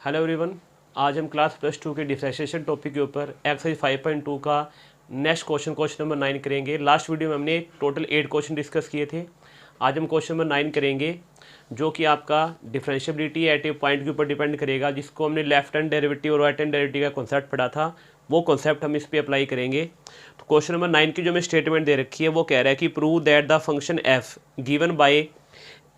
Hello everyone. आज हम class +2 के डिफरेंशिएशन टॉपिक के ऊपर एक्सरसाइज 5.2 का नेक्स्ट क्वेश्चन नंबर 9 करेंगे। लास्ट वीडियो में हमने टोटल 8 क्वेश्चन डिस्कस किए थे। आज हम क्वेश्चन नंबर 9 करेंगे, जो कि आपका डिफरेंशिएबिलिटी एट ए पॉइंट के ऊपर डिपेंड करेगा, जिसको हमने लेफ्ट हैंड डेरिवेटिव और राइट हैंड डेरिवेटिव का कॉन्सेप्ट पढ़ा था। वो कॉन्सेप्ट हम इस पर अप्लाई करेंगे। तो क्वेश्चन नंबर 9 की जो मैं स्टेटमेंट दे रखी है वो कह रहा है कि prove that the function f given by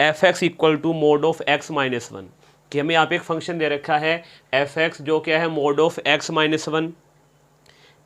f x equal to mod of x minus one. कि हमें यहाँ पे एक फंक्शन दे रखा है एफ एक्स, जो क्या है mod of x minus one,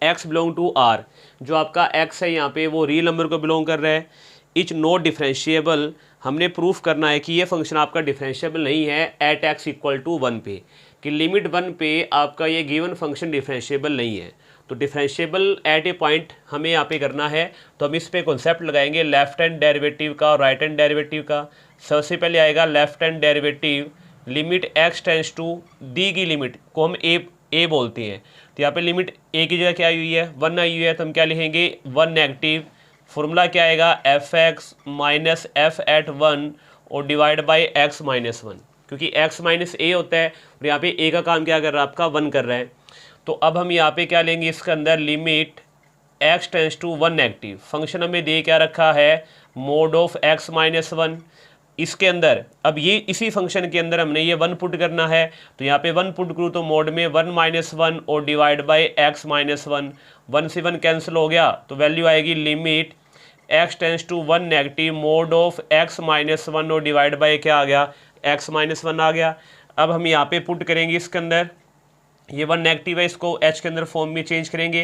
x belong to R. जो आपका एक्स है यहाँ पे वो रियल नंबर को बिलोंग कर रहा है। इच नॉट डिफरेंशिएबल, हमने प्रूफ करना है कि ये फंक्शन आपका डिफरेंशिएबल नहीं है at x equal to one पे, कि लिमिट वन पे आपका ये गिवन फंक्शन डिफरेंशिएबल नहीं है। तो डिफरेंशिएबल एट ए पॉइंट हमें यहाँ पे करना है। तो हम इस पे कॉन्सेप्ट लगाएंगे लेफ्ट हैंड डेरिवेटिव का और राइट हैंड डेरिवेटिव का। सबसे पहले आएगा left hand derivative, limit x tends to, दी की लिमिट को हम ए बोलते हैं। तो यहाँ पे लिमिट ए की जगह क्या आई हुई है, वन आई हुई है, तो हम क्या लिखेंगे वन नेगेटिव। फॉर्मूला क्या आएगा f x minus f at one और divide by x minus one, क्योंकि एक्स माइनस ए होता है और यहाँ पे ए का काम क्या कर रहा है आपका वन कर रहा है। तो अब हम यहाँ पे क्या लेंगे, इसके अंदर limit x tends to one negative. Function हमें दे क्या रखा है mod of x minus one. इसके अंदर अब ये इसी फंक्शन के अंदर हमने ये वन पुट करना है। तो यहाँ पे वन पुट करूँ तो मोड में वन माइनस वन और divide by x minus one, one से वन कैंसिल हो गया तो वैल्यू आएगी limit x tends to one negative mod of x minus one और डिवाइड बाई क्या आ गया एक्स माइनस वन आ गया। अब हम यहाँ पे पुट करेंगे इसके अंदर, ये वन नेगेटिव है इसको एच के अंदर फॉर्म में चेंज करेंगे,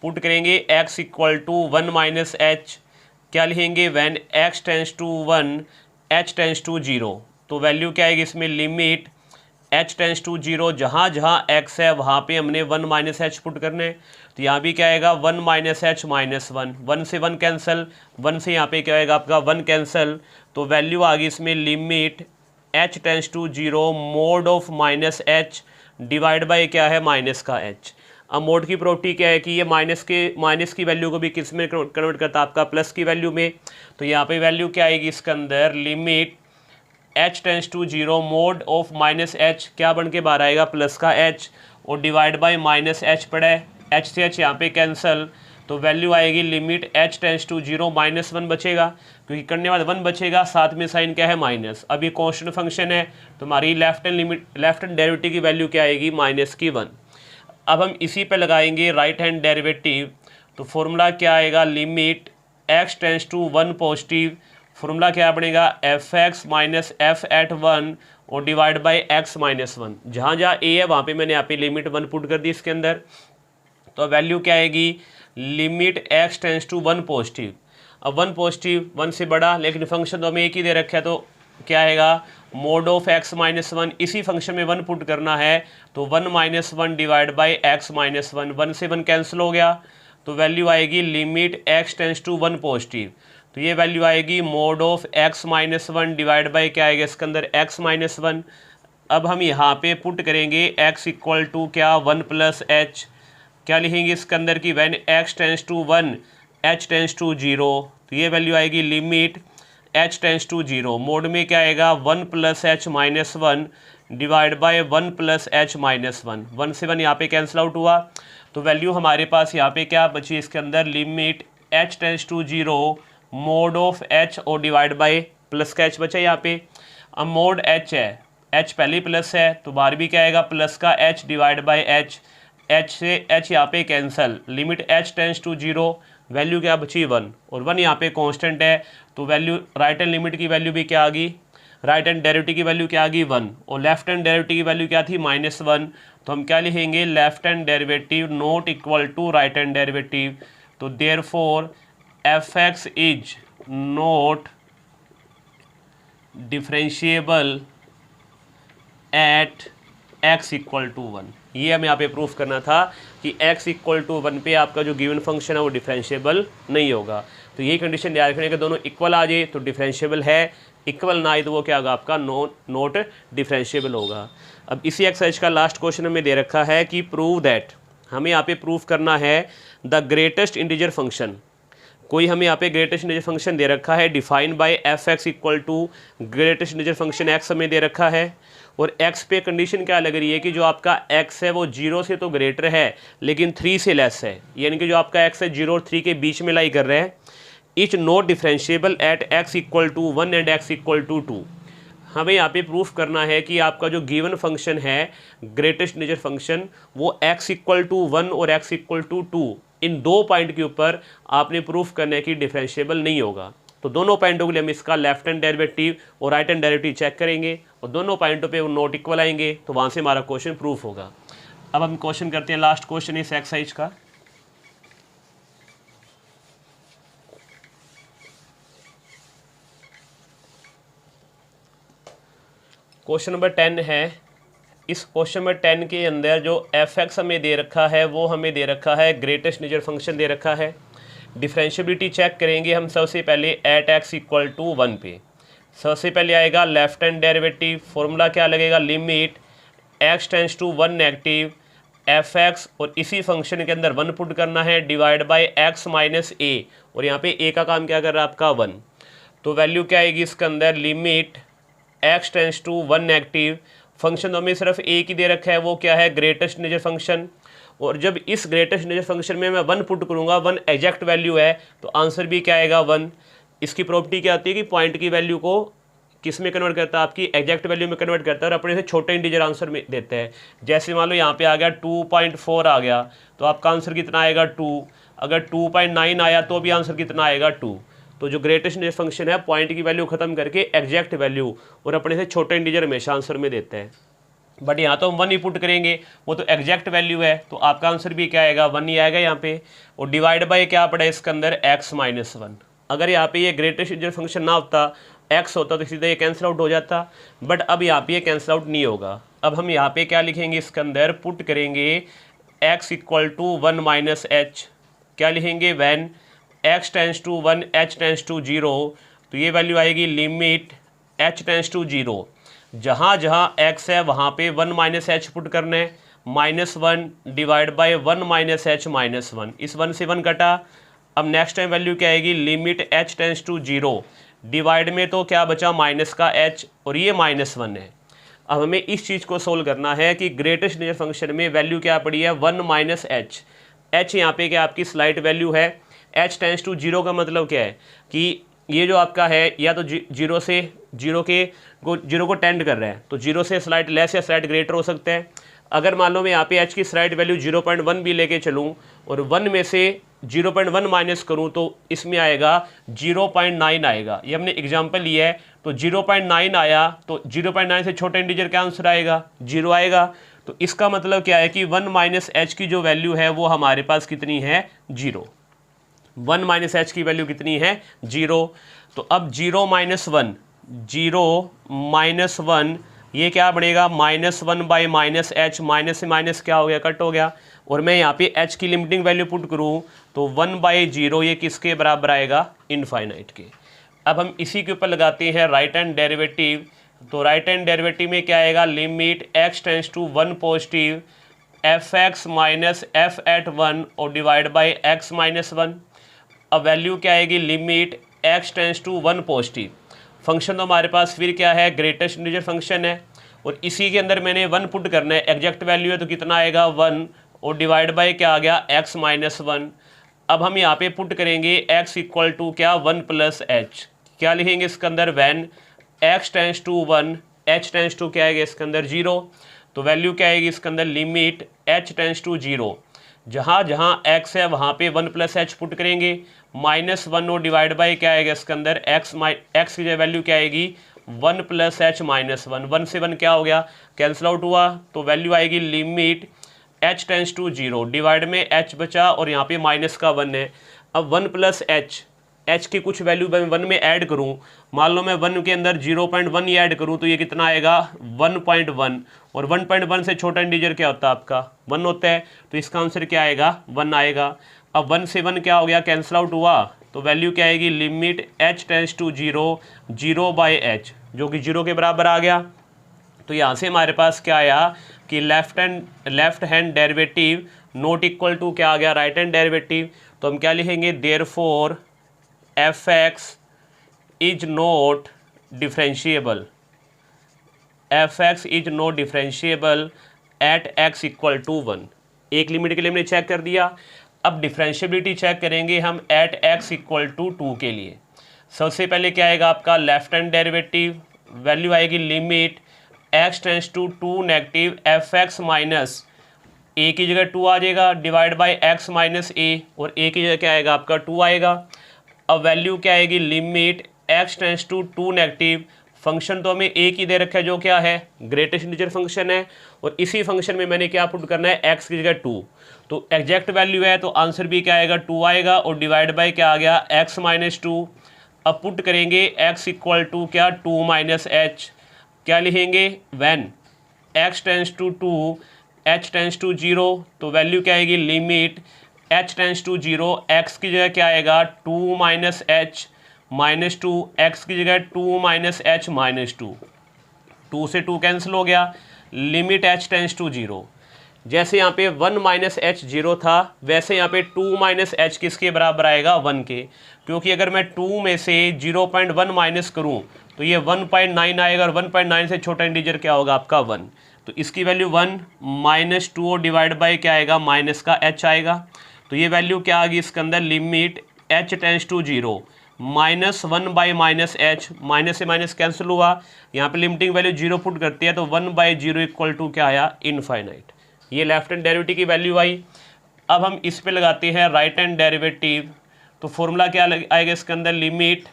पुट करेंगे x equal to one minus h, क्या लिखेंगे when x tends to one h tends to zero. तो वैल्यू क्या आएगी इसमें limit h tends to zero, जहाँ जहाँ एक्स है वहाँ पे हमने वन माइनस एच पुट करने। तो यहाँ भी क्या आएगा one minus h minus one, one से वन कैंसिल, वन से यहाँ पे क्या आएगा आपका वन कैंसिल। तो वैल्यू आ गई इसमें limit h tends to zero mod of minus h divide by क्या है माइनस का एच। अब मोड की प्रॉपर्टी क्या है कि ये माइनस की वैल्यू को भी किस में कन्वर्ट करता है आपका प्लस की वैल्यू में। तो यहाँ पे वैल्यू क्या आएगी इसके अंदर limit h tends to zero mod of minus h, क्या बन के बाहर आएगा प्लस का एच और डिवाइड बाई माइनस एच पड़ा है, एच से एच यहाँ पे कैंसल। तो वैल्यू आएगी limit h tends to zero minus one बचेगा, क्योंकि करने वाला वन बचेगा, साथ में साइन क्या है माइनस। अब ये कांस्टेंट फंक्शन है तो हमारी लेफ्ट हैंड डेरिवेटिव की वैल्यू क्या आएगी माइनस की वन। अब हम इसी पे लगाएंगे राइट हैंड डेरिवेटिव। तो फॉर्मूला क्या आएगा limit x tends to one positive, formula क्या बनेगा f x minus f at one और divide by x minus one. जहाँ जहाँ ए है वहाँ पे मैंने यहाँ पे लिमिट वन पुट कर दी इसके अंदर। तो वैल्यू क्या आएगी limit x tends to one positive. अब वन पॉजिटिव वन से बड़ा, लेकिन फंक्शन तो हमें एक ही दे रखा है, तो क्या आएगा mod of x minus one, इसी फंक्शन में वन पुट करना है। तो one minus one divide by x minus one, one से वन कैंसिल हो गया। तो वैल्यू आएगी limit x tends to one positive. तो ये वैल्यू आएगी mod of x minus one divide by क्या आएगा इसके अंदर एक्स माइनस वन। अब हम यहाँ पे पुट करेंगे एक्स इक्वल टू क्या वन प्लस एच, क्या लिखेंगे इसके अंदर की when x tends to one h tends to zero. तो ये वैल्यू आएगी limit h tends to zero, mod में क्या आएगा one plus h minus one divide by one plus h minus one, one से वन यहाँ पे कैंसिल आउट हुआ। तो वैल्यू हमारे पास यहाँ पे क्या बची इसके अंदर limit h tends to zero mod of h और डिवाइड बाई प्लस का एच बचा यहाँ पे। अब मोड एच है, एच पहले प्लस है तो बाहर भी क्या आएगा प्लस का h divide by h, h से एच यहाँ पे cancel, limit h tends to zero, value क्या बची वन, और वन यहाँ पे कांस्टेंट है। तो वैल्यू राइट हैंड लिमिट की वैल्यू भी क्या आ गई, राइट हैंड डेरिवेटिव की वैल्यू क्या आ गई वन, और लेफ्ट हैंड डेरिवेटिव की वैल्यू क्या थी माइनस वन। तो हम क्या लिखेंगे left hand derivative not equal to right hand derivative. तो therefore f x is not differentiable at x equal to one. ये हमें यहाँ पे प्रूफ करना था कि x इक्वल टू वन पे आपका जो गिवन फंक्शन है वो डिफरेंशिएबल नहीं होगा। तो ये कंडीशन ध्यान रखने के दोनों इक्वल आ जाए तो डिफरेंशिएबल है, इक्वल ना आए तो वो क्या होगा आपका नॉट डिफरेंशिएबल होगा। अब इसी एक्सरसाइज का लास्ट क्वेश्चन हमें दे रखा है कि प्रूव दैट, हमें यहाँ पे प्रूफ करना है द ग्रेटेस्ट इंटीजर फंक्शन। कोई हमें यहाँ पे ग्रेटेस्ट इंटीजर फंक्शन दे रखा है define by f x equal to greatest integer function x हमें दे रखा है। और x पे कंडीशन क्या लग रही है कि जो आपका x है वो 0 से तो ग्रेटर है लेकिन 3 से लेस है, यानी कि जो आपका x है 0 और 3 के बीच में लाई कर रहे हैं। It's not differentiable at x equal to 1 and x equal to 2। हमें यहाँ पे प्रूफ करना है कि आपका जो गिवन फंक्शन है ग्रेटेस्ट इंटीजर फंक्शन वो x इक्वल टू 1 और x इक्वल टू 2 इन दो पॉइंट के ऊपर आपने प्रूफ करना है कि डिफरेंशिएबल नहीं होगा। तो दोनों पॉइंटों के लिए हम इसका लेफ्ट हैंड डेरिवेटिव और राइट हैंड डेरिवेटिव चेक करेंगे और दोनों पॉइंटों पे वो नॉट इक्वल आएंगे तो वहाँ से हमारा क्वेश्चन प्रूफ होगा। अब हम क्वेश्चन करते हैं, लास्ट क्वेश्चन इस एक्सरसाइज का। क्वेश्चन नंबर 10 है। इस क्वेश्चन नंबर 10 के अंदर जो f(x) हमें दे रखा है वो हमें दे रखा है ग्रेटेस्ट इंटीजर फंक्शन दे रखा है। डिफरेंशिएबिलिटी चेक करेंगे हम सबसे पहले एट x इक्वल टू 1 पे। सबसे पहले आएगा लेफ्ट हैंड डेरिवेटिव, फॉर्मूला क्या लगेगा, limit x tends to 1 negative f(x) और इसी फंक्शन के अंदर 1 पुट करना है divide by x minus a, और यहाँ पे a का काम क्या कर रहा है आपका 1। तो वैल्यू क्या आएगी इसके अंदर, limit x tends to 1 negative, function तो हमें सिर्फ a की दे रखा है वो क्या है ग्रेटेस्ट इंटीजर फंक्शन, और जब इस ग्रेटेस्ट इंटीजर फंक्शन में मैं 1 पुट करूँगा 1 एग्जैक्ट वैल्यू है तो आंसर भी क्या आएगा 1। इसकी प्रॉपर्टी क्या आती है कि पॉइंट की वैल्यू को किस में कन्वर्ट करता है, आपकी एग्जैक्ट वैल्यू में कन्वर्ट करता है और अपने से छोटे इंटीजर आंसर में देता है। जैसे मान लो यहाँ पे आ गया 2.4 आ गया तो आपका आंसर कितना आएगा 2, अगर 2.9 आया तो भी आंसर कितना आएगा 2। तो जो ग्रेटेस्ट इंटीजर फंक्शन है पॉइंट की वैल्यू खत्म करके एग्जैक्ट वैल्यू और अपने से छोटे इंटीजर हमेशा आंसर में देता है। बट यहाँ तो हम 1 ही पुट करेंगे, वो तो एग्जैक्ट वैल्यू है तो आपका आंसर भी क्या आएगा 1 ही आएगा यहाँ पे। और डिवाइड बाय क्या पड़ा है इसके अंदर x माइनस 1। अगर यहाँ पे ये ग्रेटेस्ट इंटीजर फंक्शन ना होता x होता तो सीधा ये कैंसिल आउट हो जाता, बट अब यहाँ पे ये कैंसिल आउट नहीं होगा। अब हम यहाँ पे क्या लिखेंगे इसके अंदर, पुट करेंगे x equal to 1 minus h, क्या लिखेंगे when x tends to 1 h tends to 0, तो ये वैल्यू आएगी लिमिट h टेंड्स टू 0, जहाँ जहाँ x है वहाँ पे 1 माइनस एच पुट करना है, -1 divide by 1 minus h minus 1, इस 1 से 1 कटा। अब नेक्स्ट टाइम वैल्यू क्या आएगी, limit h tends to 0, divide में तो क्या बचा माइनस का h और ये -1 है। अब हमें इस चीज़ को सोल्व करना है कि ग्रेटेस्ट इंटीजर फंक्शन में वैल्यू क्या पड़ी है 1 माइनस एच। h यहाँ पे क्या आपकी स्लाइट वैल्यू है, h टेंड्स टू 0 का मतलब क्या है कि ये जो आपका है या तो 0 को टेंड कर रहा है तो 0 से स्लाइड लेस या स्लाइड ग्रेटर हो सकता है। अगर मान लो मैं यहाँ पे h की स्लाइड वैल्यू 0.1 भी लेके चलूँ और 1 में से 0.1 माइनस करूँ तो इसमें आएगा 0.9 आएगा। ये हमने एग्जांपल लिया है तो 0.9 आया तो 0.9 से छोटा इंटीजर क्या आंसर आएगा 0 आएगा। तो इसका मतलब क्या है कि 1 माइनस एच की जो वैल्यू है वो हमारे पास कितनी है 0। 1 माइनस एच की वैल्यू कितनी है 0। तो अब 0 माइनस 1, 0 माइनस 1 ये क्या बनेगा -1 बाई माइनस एच, माइनस से माइनस क्या हो गया कट हो गया, और मैं यहाँ पे h की लिमिटिंग वैल्यू पुट करूँ तो 1/0 ये किसके बराबर आएगा इनफाइनाइट के। अब हम इसी के ऊपर लगाते हैं राइट हैंड डेरिवेटिव, तो राइट हैंड डेरिवेटिव में क्या आएगा, limit x tends to 1 positive f(x) minus f(1) और डिवाइड बाई x माइनस 1। अब वैल्यू क्या आएगी, limit x tends to 1 positive, function तो हमारे पास फिर क्या है ग्रेटेस्ट इंटीजर फंक्शन है और इसी के अंदर मैंने 1 पुट करना है, एग्जैक्ट वैल्यू है तो कितना आएगा 1 और डिवाइड बाय क्या आ गया x माइनस 1। अब हम यहाँ पे पुट करेंगे x इक्वल टू क्या 1 प्लस h, क्या लिखेंगे इसके अंदर when x tends to 1 h tends to क्या आएगा इसके अंदर 0, तो वैल्यू क्या आएगी इसके अंदर लिमिट h टेंड्स टू 0, जहाँ जहाँ x है वहाँ पे 1 प्लस एच पुट करेंगे, -1 और डिवाइड बाई क्या आएगा इसके अंदर x की जो वैल्यू क्या आएगी 1 प्लस एच माइनस 1, 1 से 1 क्या हो गया कैंसिल आउट हुआ, तो वैल्यू आएगी limit h tends to 0, divide में h बचा और यहाँ पे माइनस का 1 है। अब 1 प्लस h की कुछ वैल्यू मैं 1 में ऐड करूँ, मान लो मैं 1 के अंदर 0.1 ही ऐड करूँ तो ये कितना आएगा 1.1, और 1.1 से छोटा इंटीजर क्या होता है आपका 1 होता है, तो इसका आंसर क्या आएगा 1 आएगा। अब 1 से 1 क्या हो गया कैंसिल आउट हुआ, तो वैल्यू क्या आएगी limit h tends to 0, 0/h जो कि 0 के बराबर आ गया। तो यहाँ से हमारे पास क्या आया कि left hand derivative not equal to क्या आ गया राइट हैंड डेरिवेटिव, तो हम क्या लिखेंगे therefore f(x) is not differentiable, f x is not differentiable at x equal to 1। एक लिमिट के लिए हमने चेक कर दिया। अब डिफरेंशिएबिलिटी चेक करेंगे हम एट एक्स इक्वल टू 2 के लिए। सबसे पहले क्या आएगा आपका लेफ्ट हैंड डेरिवेटिव, वैल्यू आएगी limit x tends to 2 negative f x minus a की जगह 2 आ जाएगा divide by x minus a, और ए की जगह क्या आएगा आपका 2 आएगा। अब वैल्यू क्या आएगी limit x tends to 2 negative, function तो हमें ए की दे रखा है जो क्या है ग्रेटेस्ट इंटीजर फंक्शन है, और इसी फंक्शन में मैंने क्या पुट करना है एक्स की जगह 2, तो एग्जैक्ट वैल्यू है तो आंसर भी क्या आएगा 2 आएगा, और डिवाइड बाई क्या आ गया एक्स माइनस 2। अब पुट करेंगे एक्स इक्वल टू क्या 2 माइनस एच, क्या लिखेंगे when x tends to 2 h tends to 0, तो वैल्यू क्या आएगी limit h tends to 0, x की जगह क्या आएगा 2 माइनस एच माइनस 2, एक्स की जगह 2 माइनस एच माइनस 2, 2 से 2 कैंसिल हो गया, लिमिट एच टेंस टू 0। जैसे यहाँ पे 1 माइनस एच 0 था, वैसे यहाँ पे 2 माइनस एच किसके बराबर आएगा 1 के, क्योंकि अगर मैं 2 में से 0.1 माइनस करूँ तो ये 1.9 आएगा, और 1.9 से छोटा इंटीजर क्या होगा आपका 1, तो इसकी वैल्यू 1 माइनस 2 डिवाइड बाई क्या आएगा माइनस का h आएगा, तो ये वैल्यू क्या आ गई इसके अंदर limit h tends to 0 minus 1 by minus h, minus से माइनस कैंसिल हुआ, यहाँ पे लिमिटिंग वैल्यू 0 पुट करती है तो 1 बाई 0 इक्वल टू क्या आया इनफाइनाइट। ये लेफ्ट हैंड डेरिवेटिव की वैल्यू आई। अब हम इस पे लगाते हैं राइट हैंड डेरिवेटिव, तो फॉर्मूला क्या आएगा इसके अंदर limit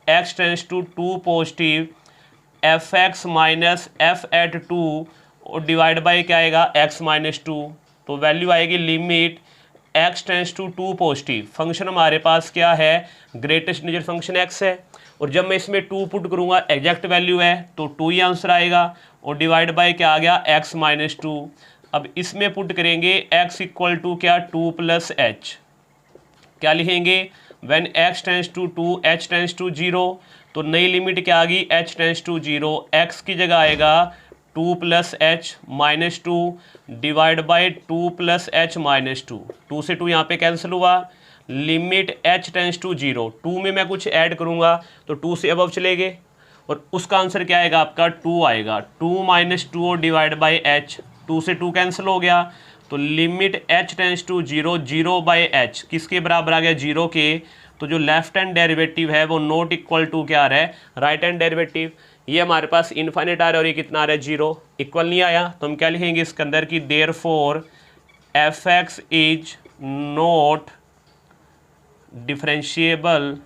x tends to 2 positive f x minus f at 2, और डिवाइड बाई क्या आएगा एक्स माइनस 2, तो वैल्यू आएगी limit x tends to 2 positive, function हमारे पास क्या है ग्रेटेस्ट इंटीजर फंक्शन एक्स है, और जब मैं इसमें 2 पुट करूँगा एग्जैक्ट वैल्यू है तो 2 ही आंसर आएगा, और डिवाइड बाई क्या आ गया एक्स माइनस 2। अब इसमें पुट करेंगे एक्स इक्वल टू क्या 2 प्लस एच, क्या लिखेंगे when x tends to 2 h tends to 0, तो नई लिमिट क्या आ गई एच टेंस टू 0, एक्स की जगह आएगा 2 plus h minus 2 divide by 2 plus h minus 2, 2 से 2 यहाँ पे कैंसिल हुआ, लिमिट एच टेंस टू 0, 2 में मैं कुछ ऐड करूँगा तो 2 से अबव चले गए, और उसका आंसर क्या आएगा आपका 2 आएगा, 2 माइनस 2 डिवाइड बाई एच, 2 से 2 कैंसिल हो गया, तो limit h tends to 0 0 by h किसके बराबर आ गया 0 के, तो जो लेफ्ट हैंड डेरिवेटिव है वो नॉट इक्वल टू क्या आ रहा है राइट हैंड डेरिवेटिव, ये हमारे पास इनफाइनाइट आ रहा है और ये कितना आ रहा है 0, इक्वल नहीं आया, तो हम क्या लिखेंगे इसके अंदर कि therefore f x is not differentiable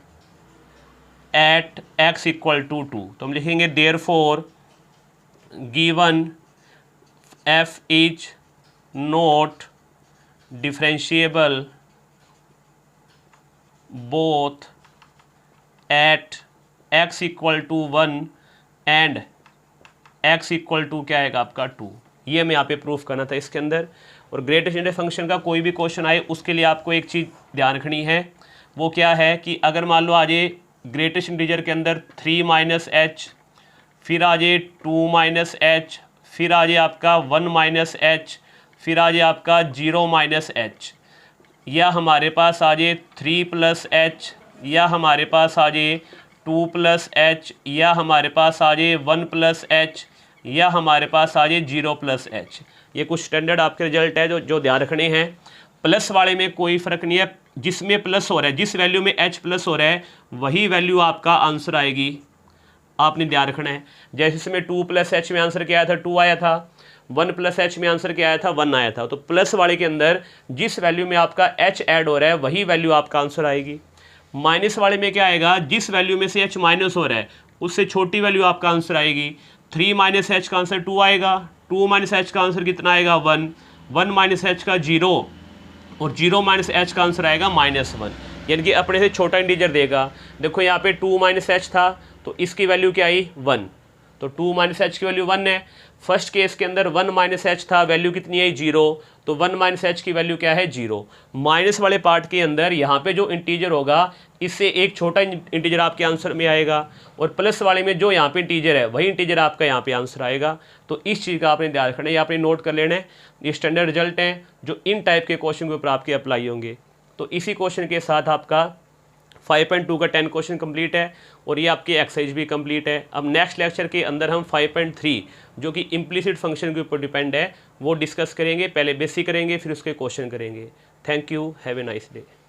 at x equal to 2, तो हम लिखेंगे therefore given f is not differentiable both at x equal to 1 and x equal to क्या आएगा आपका 2, ये हमें यहाँ पे प्रूफ करना था इसके अंदर। और ग्रेटेस्ट इंटीजर फंक्शन का कोई भी क्वेश्चन आए उसके लिए आपको एक चीज़ ध्यान रखनी है, वो क्या है कि अगर मान लो आ जाए ग्रेटेस्ट इंटीजर के अंदर 3 माइनस एच, फिर आ जाए 2 माइनस एच, फिर आ जाए आपका 1 माइनस एच, फिर आ जाए आपका 0 माइनस एच, या हमारे पास आ जाए 3 प्लस एच, या हमारे पास आ जाए 2 प्लस एच, या हमारे पास आ जाए 1 प्लस एच, या हमारे पास आ जाए 0 प्लस एच। ये कुछ स्टैंडर्ड आपके रिजल्ट है जो ध्यान रखने हैं। प्लस वाले में कोई फ़र्क नहीं है, जिसमें प्लस हो रहा है, जिस वैल्यू में एच प्लस हो रहा है वही वैल्यू आपका आंसर आएगी, आपने ध्यान रखना है। जैसे इसमें 2 प्लस एच में आंसर क्या आया था 2 आया था, 1 प्लस एच में आंसर क्या आया था 1 आया था, तो प्लस वाले के अंदर जिस वैल्यू में आपका एच ऐड हो रहा है वही वैल्यू आपका आंसर आएगी। माइनस वाले में क्या आएगा, जिस वैल्यू में से एच माइनस हो रहा है उससे छोटी वैल्यू आपका आंसर आएगी। 3 माइनस एच का आंसर 2 आएगा, 2 माइनस एच का आंसर कितना आएगा 1, 1 माइनस एच का 0, और 0 माइनस एच का आंसर आएगा -1, यानी कि अपने से छोटा इंटीजर देगा। देखो यहाँ पे 2 माइनस एच था तो इसकी वैल्यू क्या आई 1, तो 2 माइनस एच की वैल्यू 1 है। फर्स्ट केस के अंदर 1 माइनस एच था, वैल्यू कितनी आई 0, तो 1 माइनस एच की वैल्यू क्या है 0। माइनस वाले पार्ट के अंदर यहाँ पे जो इंटीजर होगा इससे एक छोटा इंटीजर आपके आंसर में आएगा, और प्लस वाले में जो यहाँ पे इंटीजर है वही इंटीजर आपका यहाँ पे आंसर आएगा। तो इस चीज़ का आपने ध्यान रखना है, ये आपने नोट कर लेना है। ये स्टैंडर्ड रिजल्ट हैं जो इन टाइप के क्वेश्चन के ऊपर आपके अप्लाई होंगे। तो इसी क्वेश्चन के साथ आपका 5.2 का 10 क्वेश्चन कंप्लीट है और ये आपकी एक्सरसाइज भी कंप्लीट है। अब नेक्स्ट लेक्चर के अंदर हम 5.3 जो कि इम्प्लिसिट फंक्शन के ऊपर डिपेंड है वो डिस्कस करेंगे। पहले बेसिक करेंगे, फिर उसके क्वेश्चन करेंगे। Thank you, have a nice day.